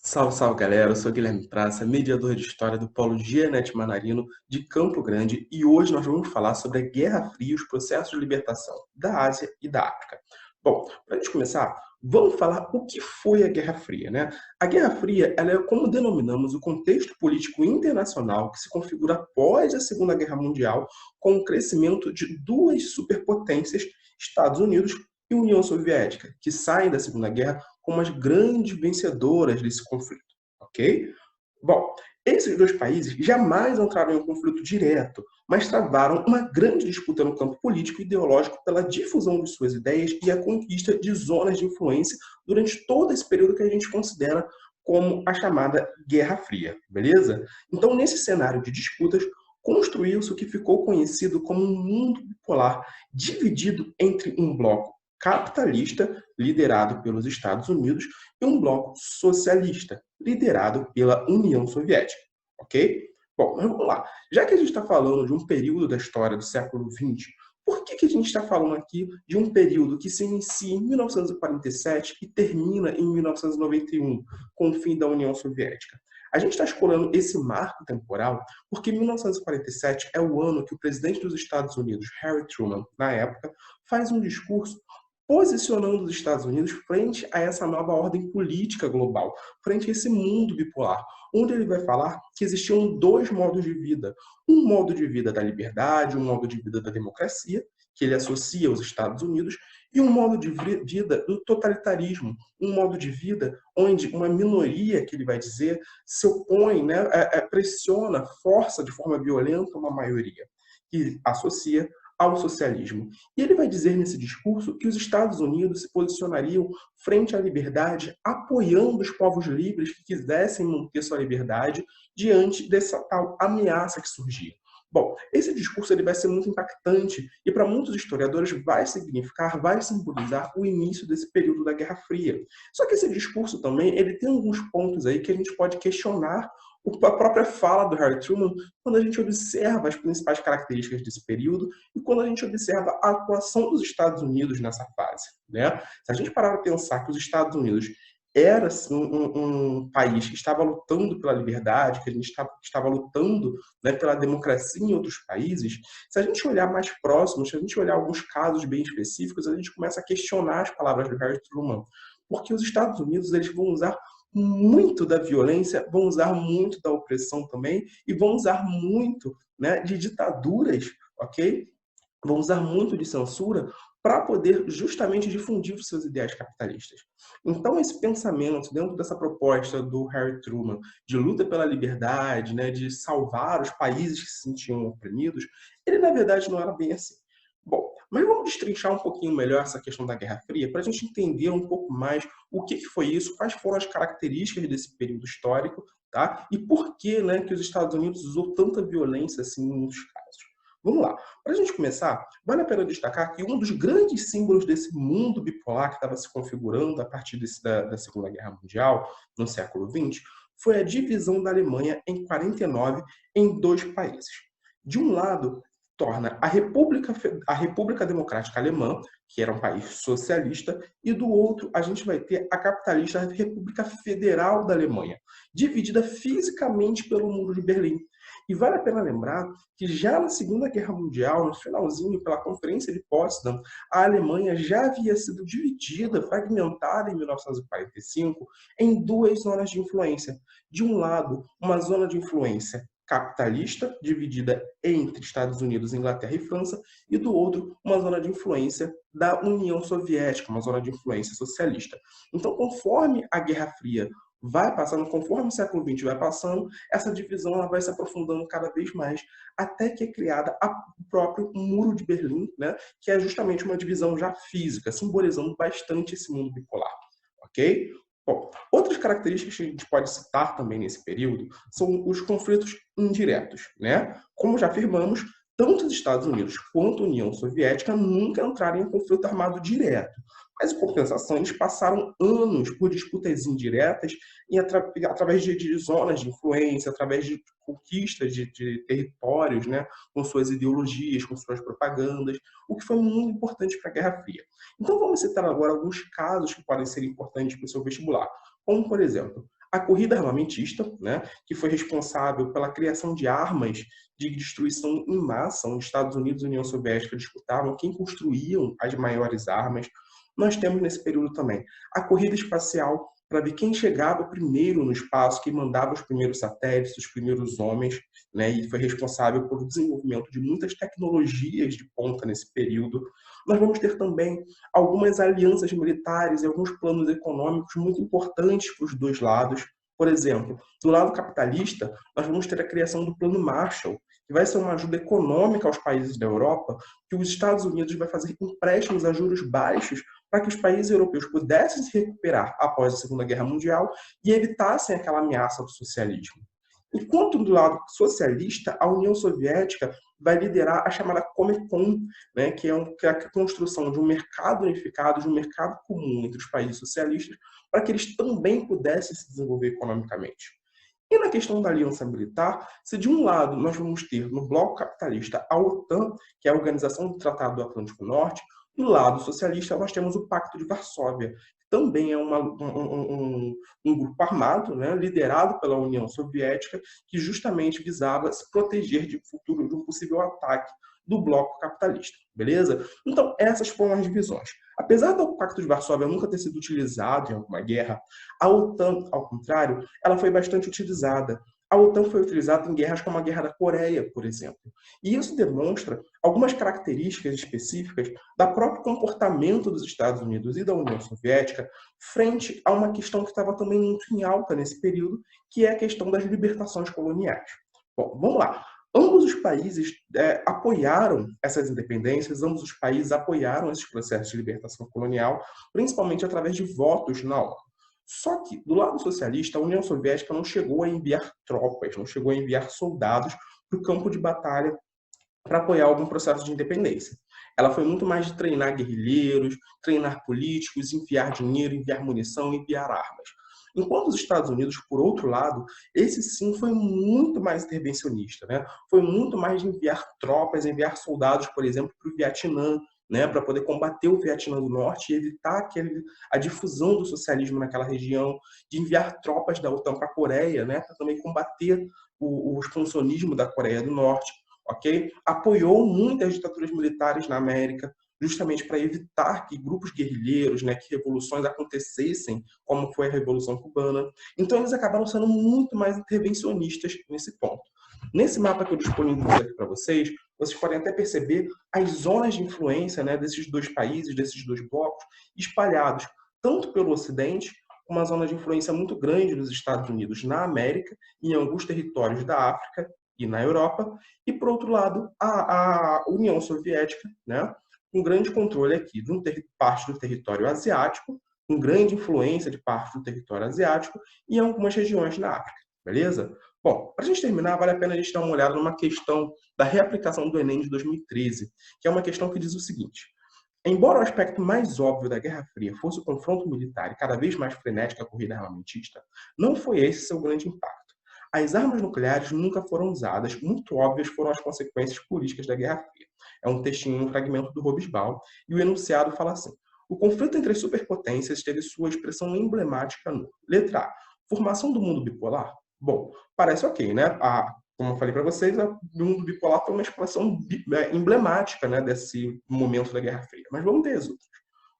Salve, salve galera, eu sou Guilherme Praça, mediador de História do Polo Gianete Manarino de Campo Grande e hoje nós vamos falar sobre a Guerra Fria e os processos de libertação da Ásia e da África. Bom, para a gente começar, vamos falar o que foi a Guerra Fria, né? A Guerra Fria, ela é como denominamos o contexto político internacional que se configura após a Segunda Guerra Mundial com o crescimento de duas superpotências, Estados Unidos e União Soviética, que saem da Segunda Guerra como as grandes vencedoras desse conflito, ok? Bom, esses dois países jamais entraram em um conflito direto, mas travaram uma grande disputa no campo político e ideológico pela difusão de suas ideias e a conquista de zonas de influência durante todo esse período que a gente considera como a chamada Guerra Fria, beleza? Então, nesse cenário de disputas, construiu-se o que ficou conhecido como um mundo bipolar, dividido entre um bloco capitalista, liderado pelos Estados Unidos, e um bloco socialista, liderado pela União Soviética, ok? Bom, mas vamos lá. Já que a gente está falando de um período da história do século XX, por que a gente está falando aqui de um período que se inicia em 1947 e termina em 1991, com o fim da União Soviética? A gente está escolhendo esse marco temporal porque 1947 é o ano que o presidente dos Estados Unidos, Harry Truman, na época, faz um discurso posicionando os Estados Unidos frente a essa nova ordem política global, frente a esse mundo bipolar, onde ele vai falar que existiam dois modos de vida. Um modo de vida da liberdade, um modo de vida da democracia, que ele associa aos Estados Unidos, e um modo de vida do totalitarismo, um modo de vida onde uma minoria, que ele vai dizer, se opõe, né, pressiona, força de forma violenta uma maioria, que associa ao socialismo. E ele vai dizer nesse discurso que os Estados Unidos se posicionariam frente à liberdade, apoiando os povos livres que quisessem manter sua liberdade diante dessa tal ameaça que surgia. Bom, esse discurso ele vai ser muito impactante e para muitos historiadores vai significar, vai simbolizar o início desse período da Guerra Fria. Só que esse discurso também ele tem alguns pontos aí que a gente pode questionar a própria fala do Harry Truman quando a gente observa as principais características desse período e quando a gente observa a atuação dos Estados Unidos nessa fase, né? Se a gente parar para pensar que os Estados Unidos era assim, um país que estava lutando pela liberdade, que a gente estava lutando, né, pela democracia em outros países, se a gente olhar mais próximo, se a gente olhar alguns casos bem específicos, a gente começa a questionar as palavras do Harry Truman, porque os Estados Unidos eles vão usar muito da violência, vão usar muito da opressão também e vão usar muito, né, de ditaduras, ok? Vão usar muito de censura para poder justamente difundir os seus ideais capitalistas. Então, esse pensamento dentro dessa proposta do Harry Truman de luta pela liberdade, né, de salvar os países que se sentiam oprimidos, ele na verdade não era bem assim. Bom, mas vamos destrinchar um pouquinho melhor essa questão da Guerra Fria para a gente entender um pouco mais o que foi isso, quais foram as características desse período histórico, tá? E por que, né, que os Estados Unidos usou tanta violência assim em muitos casos. Vamos lá. Para a gente começar, vale a pena destacar que um dos grandes símbolos desse mundo bipolar que estava se configurando a partir da Segunda Guerra Mundial, no século XX, foi a divisão da Alemanha em 49 em dois países. De um lado, torna a República Democrática Alemã, que era um país socialista, e do outro a gente vai ter a capitalista República Federal da Alemanha, dividida fisicamente pelo Muro de Berlim. E vale a pena lembrar que já na Segunda Guerra Mundial, no finalzinho, pela Conferência de Potsdam, a Alemanha já havia sido dividida, fragmentada em 1945, em duas zonas de influência. De um lado, uma zona de influência capitalista, dividida entre Estados Unidos, Inglaterra e França, e do outro, uma zona de influência da União Soviética, uma zona de influência socialista. Então, conforme a Guerra Fria vai passando, conforme o século XX vai passando, essa divisão ela vai se aprofundando cada vez mais, até que é criada o próprio Muro de Berlim, né, que é justamente uma divisão já física, simbolizando bastante esse mundo bipolar, ok? Bom, outras características que a gente pode citar também nesse período são os conflitos indiretos, né? Como já afirmamos, tanto os Estados Unidos quanto a União Soviética nunca entraram em conflito armado direto. Mas, em compensação, eles passaram anos por disputas indiretas através de zonas de influência, através de conquistas de territórios, né, com suas ideologias, com suas propagandas, o que foi muito importante para a Guerra Fria. Então, vamos citar agora alguns casos que podem ser importantes para o seu vestibular, como, por exemplo, A corrida armamentista, né, que foi responsável pela criação de armas de destruição em massa, onde Estados Unidos e União Soviética disputavam quem construíam as maiores armas. Nós temos nesse período também a corrida espacial, para ver quem chegava primeiro no espaço, quem mandava os primeiros satélites, os primeiros homens, né, e foi responsável pelo desenvolvimento de muitas tecnologias de ponta nesse período. Nós vamos ter também algumas alianças militares e alguns planos econômicos muito importantes para os dois lados. Por exemplo, do lado capitalista, nós vamos ter a criação do Plano Marshall, que vai ser uma ajuda econômica aos países da Europa, que os Estados Unidos vai fazer empréstimos a juros baixos para que os países europeus pudessem se recuperar após a Segunda Guerra Mundial e evitassem aquela ameaça do socialismo. Enquanto do lado socialista, a União Soviética vai liderar a chamada Comecon, né, que é a construção de um mercado unificado, de um mercado comum entre os países socialistas, para que eles também pudessem se desenvolver economicamente. E na questão da aliança militar, se de um lado nós vamos ter no bloco capitalista a OTAN, que é a Organização do Tratado do Atlântico Norte, do lado socialista nós temos o Pacto de Varsóvia, que também é um grupo armado, né, liderado pela União Soviética, que justamente visava se proteger de futuro de um possível ataque do bloco capitalista, beleza? Então, essas foram as divisões. Apesar do Pacto de Varsóvia nunca ter sido utilizado em alguma guerra, a OTAN, ao contrário, ela foi bastante utilizada. A OTAN foi utilizada em guerras como a Guerra da Coreia, por exemplo. E isso demonstra algumas características específicas do próprio comportamento dos Estados Unidos e da União Soviética frente a uma questão que estava também muito em alta nesse período, que é a questão das libertações coloniais. Bom, vamos lá. Ambos os países apoiaram essas independências, ambos os países apoiaram esses processos de libertação colonial, principalmente através de votos na ONU. Só que, do lado socialista, a União Soviética não chegou a enviar tropas, não chegou a enviar soldados para o campo de batalha para apoiar algum processo de independência. Ela foi muito mais de treinar guerrilheiros, treinar políticos, enviar dinheiro, enviar munição, enviar armas. Enquanto os Estados Unidos, por outro lado, esse sim foi muito mais intervencionista, né? Foi muito mais de enviar tropas, enviar soldados, por exemplo, para o Vietnã, né, para poder combater o Vietnã do Norte e evitar a difusão do socialismo naquela região, de enviar tropas da OTAN para a Coreia, né, para também combater o expansionismo da Coreia do Norte, ok? Apoiou muitas ditaduras militares na América, justamente para evitar que grupos guerrilheiros, né, que revoluções acontecessem, como foi a Revolução Cubana. Então, eles acabaram sendo muito mais intervencionistas nesse ponto. Nesse mapa que eu disponibilizo aqui para vocês podem até perceber as zonas de influência, né, desses dois países, desses dois blocos, espalhados tanto pelo Ocidente, com uma zona de influência muito grande dos Estados Unidos na América, em alguns territórios da África e na Europa, e, por outro lado, a União Soviética, né, com grande controle aqui de parte do território asiático, com grande influência de parte do território asiático e em algumas regiões na África, beleza? Bom, para a gente terminar, vale a pena a gente dar uma olhada numa questão da reaplicação do Enem de 2013, que é uma questão que diz o seguinte: embora o aspecto mais óbvio da Guerra Fria fosse o confronto militar e cada vez mais frenética a corrida armamentista, não foi esse seu grande impacto. As armas nucleares nunca foram usadas, muito óbvias foram as consequências políticas da Guerra Fria. É um textinho, um fragmento do Hobsbawm, e o enunciado fala assim: o conflito entre as superpotências teve sua expressão emblemática no letra A, formação do mundo bipolar. Bom, parece ok, né? Como eu falei para vocês, o mundo bipolar foi uma expressão emblemática, né, desse momento da Guerra Fria. Mas vamos ver as outras.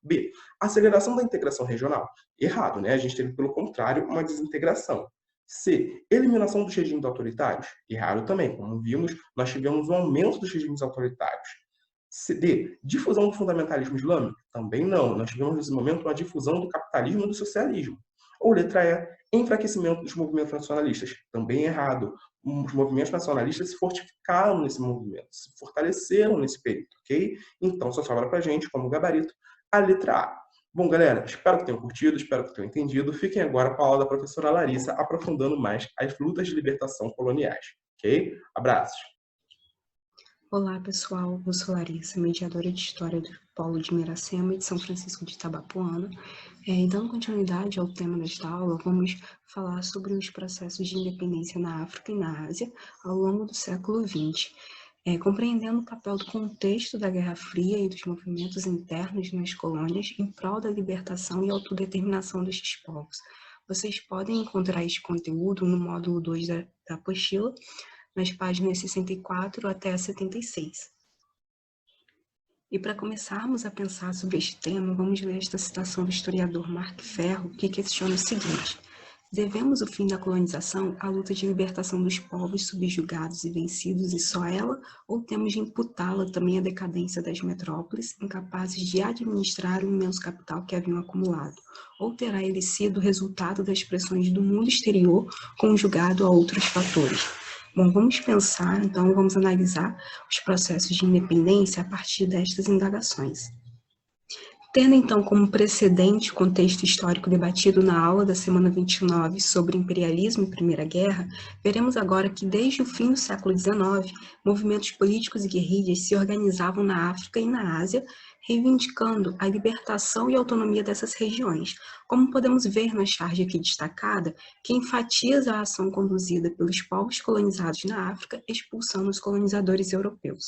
B, aceleração da integração regional. Errado, né? A gente teve, pelo contrário, uma desintegração. C, eliminação dos regimes autoritários. Errado também. Como vimos, nós tivemos um aumento dos regimes autoritários. D, difusão do fundamentalismo islâmico? Também não. Nós tivemos, nesse momento, uma difusão do capitalismo e do socialismo. Ou letra E, enfraquecimento dos movimentos nacionalistas? Também errado. Os movimentos nacionalistas se fortificaram nesse movimento, se fortaleceram nesse período, ok? Então, só sobra para a gente, como gabarito, a letra A. Bom, galera, espero que tenham curtido, espero que tenham entendido. Fiquem agora com a aula da professora Larissa, aprofundando mais as lutas de libertação coloniais, ok? Abraços! Olá, pessoal. Eu sou Larissa, mediadora de História do Polo de Miracema e de São Francisco de Itabapoana. E dando continuidade ao tema desta aula, vamos falar sobre os processos de independência na África e na Ásia ao longo do século XX. Compreendendo o papel do contexto da Guerra Fria e dos movimentos internos nas colônias em prol da libertação e autodeterminação destes povos. Vocês podem encontrar esse conteúdo no módulo 2 da apostila, nas páginas 64 até 76. E para começarmos a pensar sobre este tema, vamos ler esta citação do historiador Mark Ferro, que questiona o seguinte: devemos o fim da colonização à luta de libertação dos povos subjugados e vencidos e só ela, ou temos de imputá-la também à decadência das metrópoles, incapazes de administrar o imenso capital que haviam acumulado? Ou terá ele sido resultado das pressões do mundo exterior conjugado a outros fatores? Bom, vamos pensar, então, vamos analisar os processos de independência a partir destas indagações. Tendo, então, como precedente o contexto histórico debatido na aula da semana 29 sobre imperialismo e Primeira Guerra, veremos agora que, desde o fim do século XIX, movimentos políticos e guerrilhas se organizavam na África e na Ásia, reivindicando a libertação e autonomia dessas regiões, como podemos ver na charge aqui destacada, que enfatiza a ação conduzida pelos povos colonizados na África, expulsando os colonizadores europeus.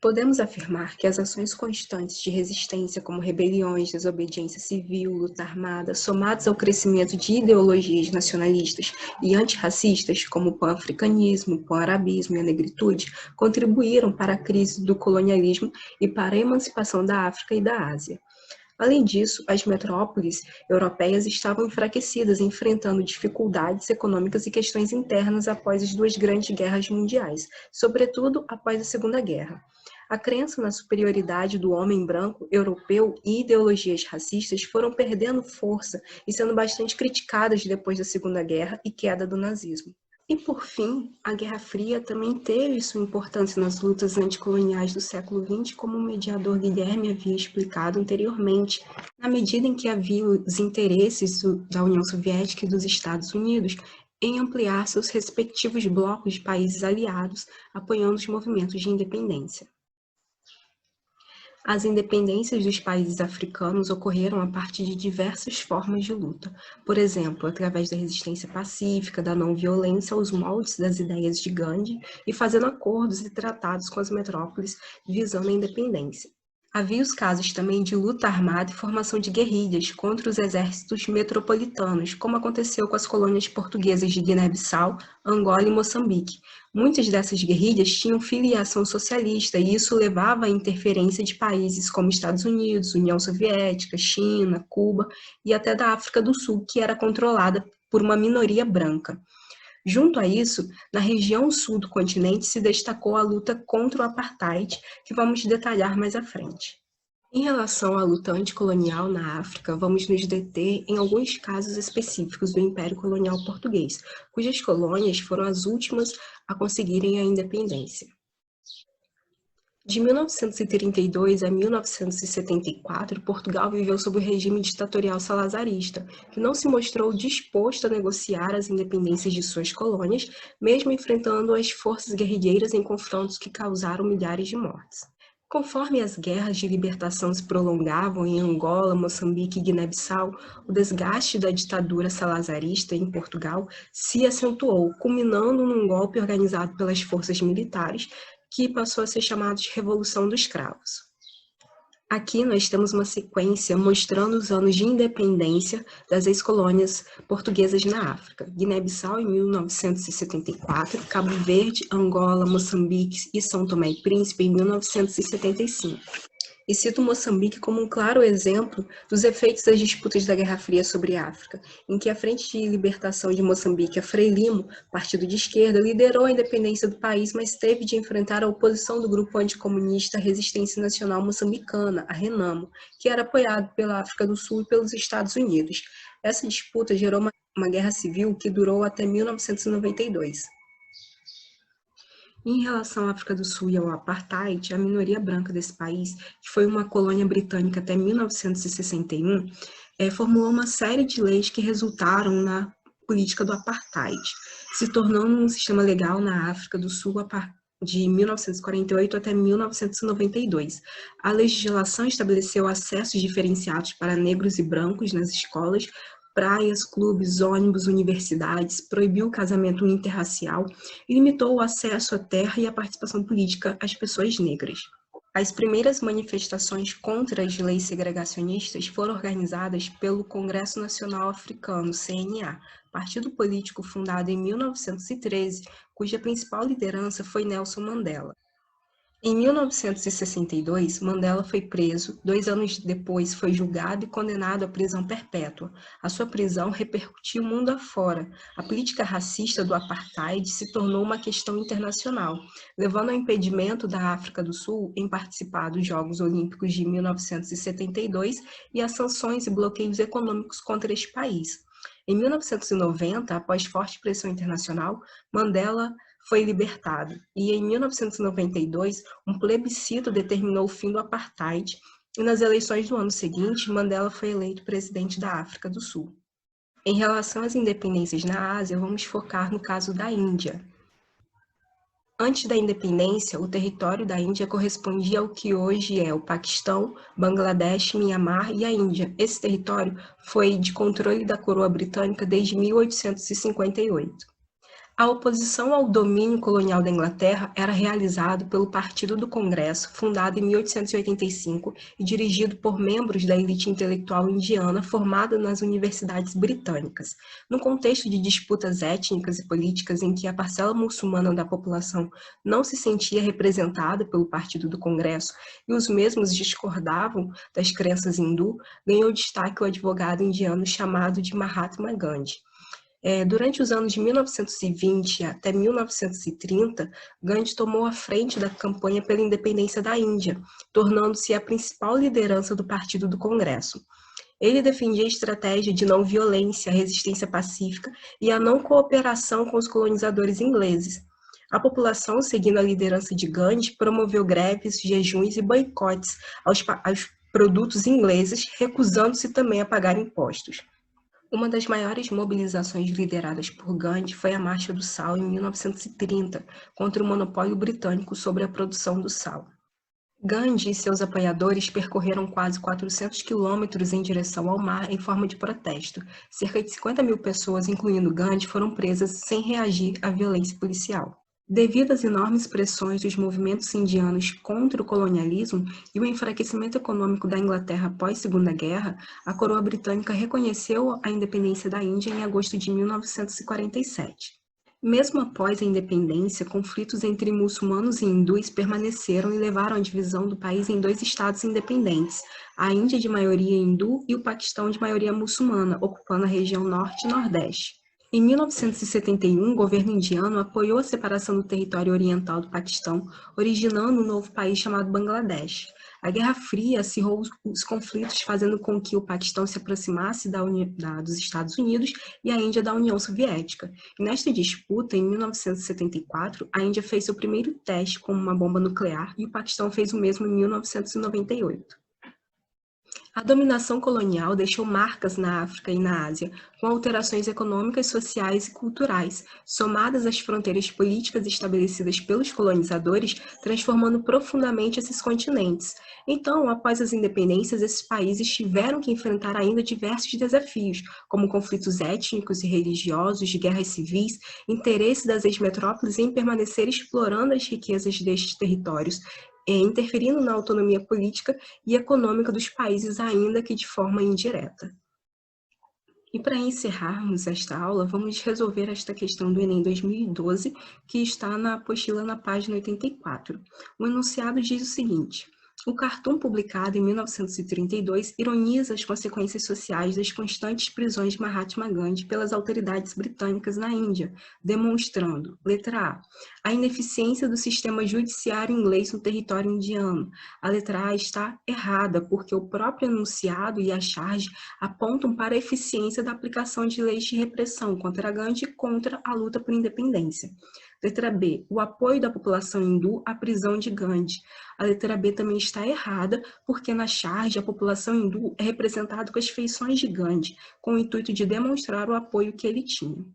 Podemos afirmar que as ações constantes de resistência, como rebeliões, desobediência civil, luta armada, somadas ao crescimento de ideologias nacionalistas e antirracistas, como o pan-africanismo, o pan-arabismo e a negritude, contribuíram para a crise do colonialismo e para a emancipação da África e da Ásia. Além disso, as metrópoles europeias estavam enfraquecidas, enfrentando dificuldades econômicas e questões internas após as duas grandes guerras mundiais, sobretudo após a Segunda Guerra. A crença na superioridade do homem branco europeu e ideologias racistas foram perdendo força e sendo bastante criticadas depois da Segunda Guerra e queda do nazismo. E, por fim, a Guerra Fria também teve sua importância nas lutas anticoloniais do século XX, como o mediador Guilherme havia explicado anteriormente, na medida em que havia os interesses da União Soviética e dos Estados Unidos em ampliar seus respectivos blocos de países aliados, apoiando os movimentos de independência. As independências dos países africanos ocorreram a partir de diversas formas de luta, por exemplo, através da resistência pacífica, da não-violência aos moldes das ideias de Gandhi e fazendo acordos e tratados com as metrópoles visando a independência. Havia os casos também de luta armada e formação de guerrilhas contra os exércitos metropolitanos, como aconteceu com as colônias portuguesas de Guiné-Bissau, Angola e Moçambique. Muitas dessas guerrilhas tinham filiação socialista e isso levava à interferência de países como Estados Unidos, União Soviética, China, Cuba e até da África do Sul, que era controlada por uma minoria branca. Junto a isso, na região sul do continente se destacou a luta contra o apartheid, que vamos detalhar mais à frente. Em relação à luta anticolonial na África, vamos nos deter em alguns casos específicos do Império Colonial Português, cujas colônias foram as últimas a conseguirem a independência. De 1932 a 1974, Portugal viveu sob o regime ditatorial salazarista, que não se mostrou disposto a negociar as independências de suas colônias, mesmo enfrentando as forças guerrilheiras em confrontos que causaram milhares de mortes. Conforme as guerras de libertação se prolongavam em Angola, Moçambique e Guiné-Bissau, o desgaste da ditadura salazarista em Portugal se acentuou, culminando num golpe organizado pelas forças militares, que passou a ser chamado de Revolução dos Cravos. Aqui nós temos uma sequência mostrando os anos de independência das ex-colônias portuguesas na África. Guiné-Bissau em 1974, Cabo Verde, Angola, Moçambique e São Tomé e Príncipe em 1975. E cito Moçambique como um claro exemplo dos efeitos das disputas da Guerra Fria sobre a África, em que a Frente de Libertação de Moçambique, a Frelimo, partido de esquerda, liderou a independência do país, mas teve de enfrentar a oposição do grupo anticomunista Resistência Nacional Moçambicana, a RENAMO, que era apoiado pela África do Sul e pelos Estados Unidos. Essa disputa gerou uma guerra civil que durou até 1992. Em relação à África do Sul e ao apartheid, a minoria branca desse país, que foi uma colônia britânica até 1961, formulou uma série de leis que resultaram na política do apartheid, se tornando um sistema legal na África do Sul de 1948 até 1992. A legislação estabeleceu acessos diferenciados para negros e brancos nas escolas, praias, clubes, ônibus, universidades, proibiu o casamento interracial e limitou o acesso à terra e à participação política às pessoas negras. As primeiras manifestações contra as leis segregacionistas foram organizadas pelo Congresso Nacional Africano, CNA, partido político fundado em 1913, cuja principal liderança foi Nelson Mandela. Em 1962, Mandela foi preso. 2 anos depois, foi julgado e condenado à prisão perpétua. A sua prisão repercutiu o mundo afora. A política racista do apartheid se tornou uma questão internacional, levando ao impedimento da África do Sul em participar dos Jogos Olímpicos de 1972 e a sanções e bloqueios econômicos contra este país. Em 1990, após forte pressão internacional, Mandela foi libertado, e em 1992, um plebiscito determinou o fim do apartheid, e nas eleições do ano seguinte, Mandela foi eleito presidente da África do Sul. Em relação às independências na Ásia, vamos focar no caso da Índia. Antes da independência, o território da Índia correspondia ao que hoje é o Paquistão, Bangladesh, Mianmar e a Índia. Esse território foi de controle da coroa britânica desde 1858. A oposição ao domínio colonial da Inglaterra era realizada pelo Partido do Congresso, fundado em 1885 e dirigido por membros da elite intelectual indiana formada nas universidades britânicas. No contexto de disputas étnicas e políticas em que a parcela muçulmana da população não se sentia representada pelo Partido do Congresso e os mesmos discordavam das crenças hindu, ganhou destaque o advogado indiano chamado de Mahatma Gandhi. Durante os anos de 1920 até 1930, Gandhi tomou a frente da campanha pela independência da Índia, tornando-se a principal liderança do Partido do Congresso. Ele defendia a estratégia de não violência, a resistência pacífica e a não cooperação com os colonizadores ingleses. A população, seguindo a liderança de Gandhi, promoveu greves, jejuns e boicotes aos produtos ingleses, recusando-se também a pagar impostos. Uma das maiores mobilizações lideradas por Gandhi foi a Marcha do Sal em 1930, contra o monopólio britânico sobre a produção do sal. Gandhi e seus apoiadores percorreram quase 400 quilômetros em direção ao mar em forma de protesto. Cerca de 50 mil pessoas, incluindo Gandhi, foram presas sem reagir à violência policial. Devido às enormes pressões dos movimentos indianos contra o colonialismo e o enfraquecimento econômico da Inglaterra após a Segunda Guerra, a coroa britânica reconheceu a independência da Índia em agosto de 1947. Mesmo após a independência, conflitos entre muçulmanos e hindus permaneceram e levaram à divisão do país em 2 estados independentes, a Índia de maioria hindu e o Paquistão de maioria muçulmana, ocupando a região norte e nordeste. Em 1971, o governo indiano apoiou a separação do território oriental do Paquistão, originando um novo país chamado Bangladesh. A Guerra Fria acirrou os conflitos, fazendo com que o Paquistão se aproximasse dos Estados Unidos e a Índia da União Soviética. E nesta disputa, em 1974, a Índia fez seu primeiro teste com uma bomba nuclear e o Paquistão fez o mesmo em 1998. A dominação colonial deixou marcas na África e na Ásia, com alterações econômicas, sociais e culturais, somadas às fronteiras políticas estabelecidas pelos colonizadores, transformando profundamente esses continentes. Então, após as independências, esses países tiveram que enfrentar ainda diversos desafios, como conflitos étnicos e religiosos, guerras civis, interesse das ex-metrópoles em permanecer explorando as riquezas destes territórios, interferindo na autonomia política e econômica dos países, ainda que de forma indireta. E para encerrarmos esta aula, vamos resolver esta questão do Enem 2012, que está na apostila na página 84. O enunciado diz o seguinte: o cartoon, publicado em 1932, ironiza as consequências sociais das constantes prisões de Mahatma Gandhi pelas autoridades britânicas na Índia, demonstrando, letra A ineficiência do sistema judiciário inglês no território indiano. A letra A está errada, porque o próprio enunciado e a charge apontam para a eficiência da aplicação de leis de repressão contra Gandhi e contra a luta por independência. Letra B, o apoio da população hindu à prisão de Gandhi. A letra B também está errada, porque na charge a população hindu é representada com as feições de Gandhi, com o intuito de demonstrar o apoio que ele tinha.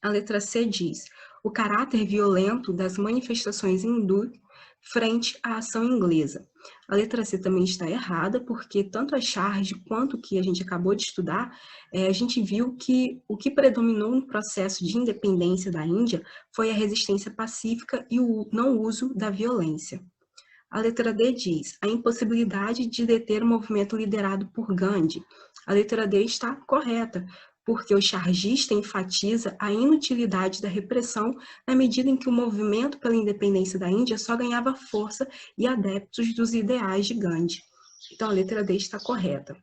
A letra C diz: o caráter violento das manifestações hindu frente à ação inglesa. A letra C também está errada, porque tanto a charge quanto o que a gente acabou de estudar, a gente viu que o que predominou no processo de independência da Índia foi a resistência pacífica e o não uso da violência. A letra D diz a impossibilidade de deter o movimento liderado por Gandhi. A letra D está correta, porque o chargista enfatiza a inutilidade da repressão na medida em que o movimento pela independência da Índia só ganhava força e adeptos dos ideais de Gandhi. Então, a letra D está correta.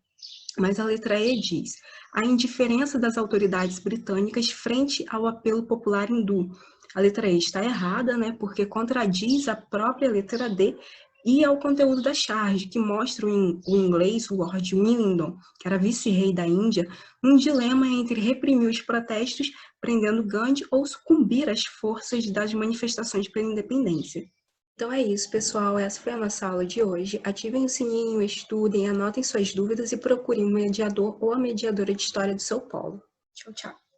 Mas a letra E diz a indiferença das autoridades britânicas frente ao apelo popular hindu. A letra E está errada, né, porque contradiz a própria letra D e ao conteúdo da charge, que mostra o inglês Lord Willingdon, que era vice-rei da Índia, um dilema entre reprimir os protestos, prendendo Gandhi, ou sucumbir às forças das manifestações pela independência. Então é isso, pessoal. Essa foi a nossa aula de hoje. Ativem o sininho, estudem, anotem suas dúvidas e procurem um mediador ou a mediadora de história do seu polo. Tchau, tchau.